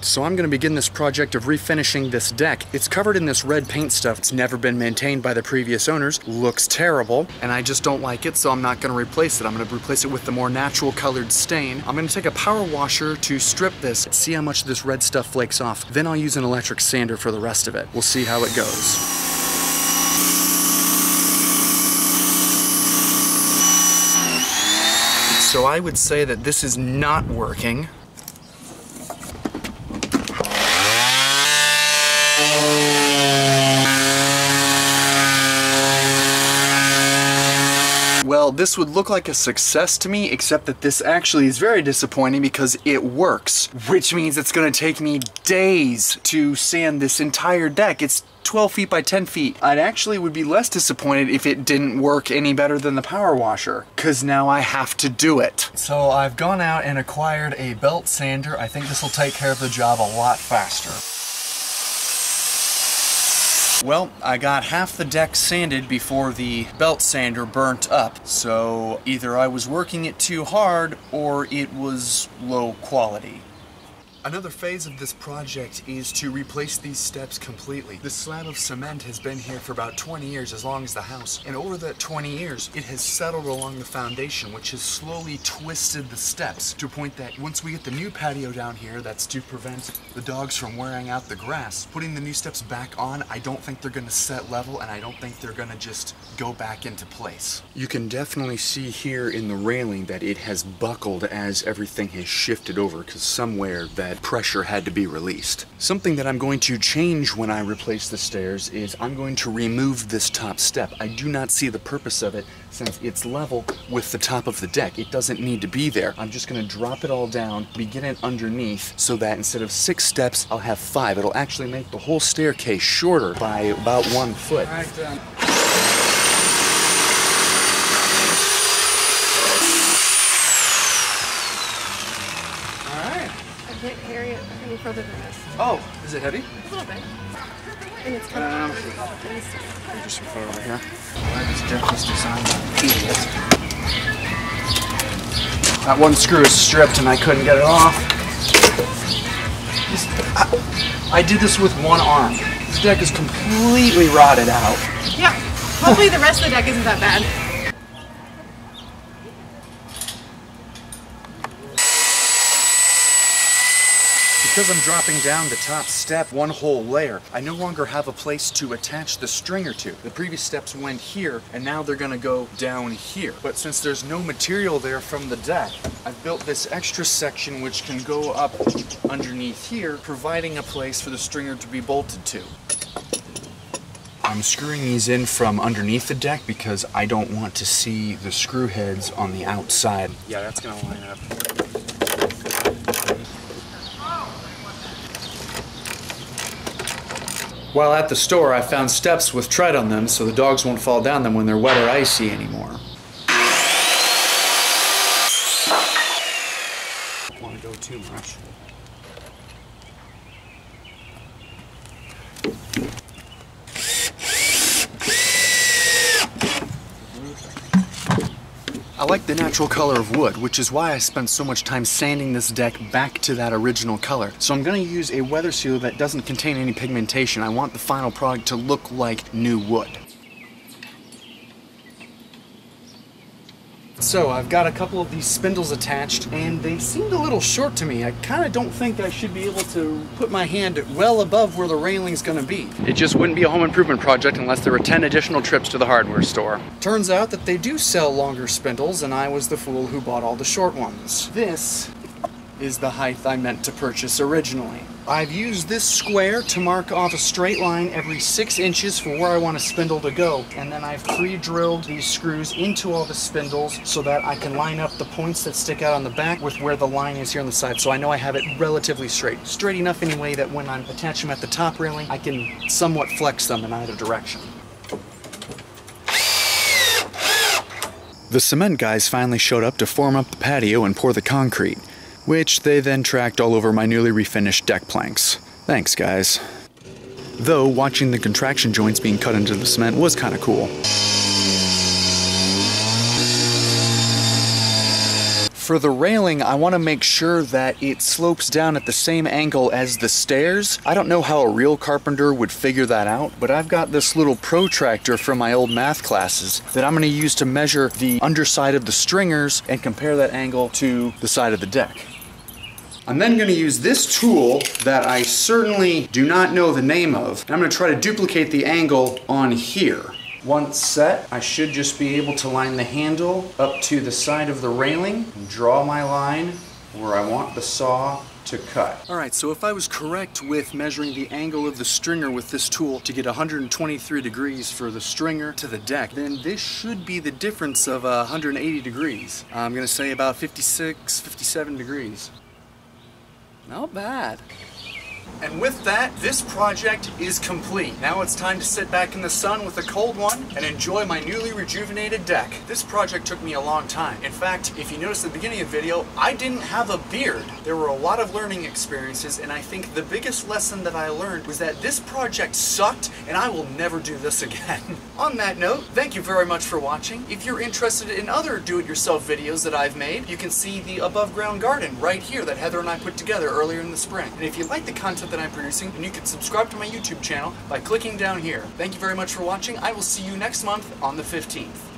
So I'm going to begin this project of refinishing this deck. It's covered in this red paint stuff. It's never been maintained by the previous owners. Looks terrible, and I just don't like it, so I'm not going to replace it. I'm going to replace it with the more natural colored stain. I'm going to take a power washer to strip this, see how much this red stuff flakes off. Then I'll use an electric sander for the rest of it. We'll see how it goes. So I would say that this is not working. Well, this would look like a success to me, except that this actually is very disappointing because it works, which means it's going to take me days to sand this entire deck. It's 12 feet by 10 feet. I actually would be less disappointed if it didn't work any better than the power washer, because now I have to do it. So I've gone out and acquired a belt sander. I think this will take care of the job a lot faster. Well, I got half the deck sanded before the belt sander burnt up, so either I was working it too hard or it was low quality. Another phase of this project is to replace these steps completely. The slab of cement has been here for about 20 years, as long as the house, and over that 20 years it has settled along the foundation, which has slowly twisted the steps to a point that once we get the new patio down here, that's to prevent the dogs from wearing out the grass, putting the new steps back on, I don't think they're going to set level, and I don't think they're going to just go back into place. You can definitely see here in the railing that it has buckled as everything has shifted over, because somewhere that pressure had to be released. Something that I'm going to change when I replace the stairs is I'm going to remove this top step. I do not see the purpose of it since it's level with the top of the deck. It doesn't need to be there. I'm just going to drop it all down, begin it underneath, so that instead of 6 steps, I'll have 5. It'll actually make the whole staircase shorter by about 1 foot. All right, done. Can't carry it any further than this. Oh, is it heavy? A little bit. And it's kind of just put it over here. Why this deck was designed by idiots. That one screw is stripped and I couldn't get it off. I did this with one arm. This deck is completely rotted out. Yeah. Hopefully the rest of the deck isn't that bad. Because I'm dropping down the top step 1 whole layer, I no longer have a place to attach the stringer to. The previous steps went here, and now they're gonna go down here. But since there's no material there from the deck, I've built this extra section which can go up underneath here, providing a place for the stringer to be bolted to. I'm screwing these in from underneath the deck because I don't want to see the screw heads on the outside. Yeah, that's gonna line up. While at the store, I found steps with tread on them so the dogs won't fall down them when they're wet or icy anymore. Don't want to go too much. I like the natural color of wood, which is why I spent so much time sanding this deck back to that original color. So I'm going to use a weather sealer that doesn't contain any pigmentation. I want the final product to look like new wood. So I've got a couple of these spindles attached, and they seemed a little short to me. I kind of don't think I should be able to put my hand well above where the railing's gonna be. It just wouldn't be a home improvement project unless there were 10 additional trips to the hardware store. Turns out that they do sell longer spindles, and I was the fool who bought all the short ones. This is the height I meant to purchase originally. I've used this square to mark off a straight line every 6 inches for where I want a spindle to go, and then I've pre-drilled these screws into all the spindles so that I can line up the points that stick out on the back with where the line is here on the side, so I know I have it relatively straight. Straight enough anyway that when I'm attaching them at the top railing, I can somewhat flex them in either direction. The cement guys finally showed up to form up the patio and pour the concrete, which they then tracked all over my newly refinished deck planks. Thanks, guys. Though, watching the contraction joints being cut into the cement was kind of cool. For the railing, I want to make sure that it slopes down at the same angle as the stairs. I don't know how a real carpenter would figure that out, but I've got this little protractor from my old math classes that I'm going to use to measure the underside of the stringers and compare that angle to the side of the deck. I'm then going to use this tool that I certainly do not know the name of, and I'm going to try to duplicate the angle on here. Once set, I should just be able to line the handle up to the side of the railing and draw my line where I want the saw to cut. Alright, so if I was correct with measuring the angle of the stringer with this tool to get 123 degrees for the stringer to the deck, then this should be the difference of 180 degrees. I'm going to say about 56, 57 degrees. Not bad. And with that, this project is complete. Now it's time to sit back in the sun with a cold one and enjoy my newly rejuvenated deck. This project took me a long time. In fact, if you notice at the beginning of the video, I didn't have a beard. There were a lot of learning experiences, and I think the biggest lesson that I learned was that this project sucked and I will never do this again. On that note, thank you very much for watching. If you're interested in other do-it-yourself videos that I've made, you can see the above ground garden right here that Heather and I put together earlier in the spring. And if you like the content that I'm producing, then you can subscribe to my YouTube channel by clicking down here. Thank you very much for watching. I will see you next month on the 15th.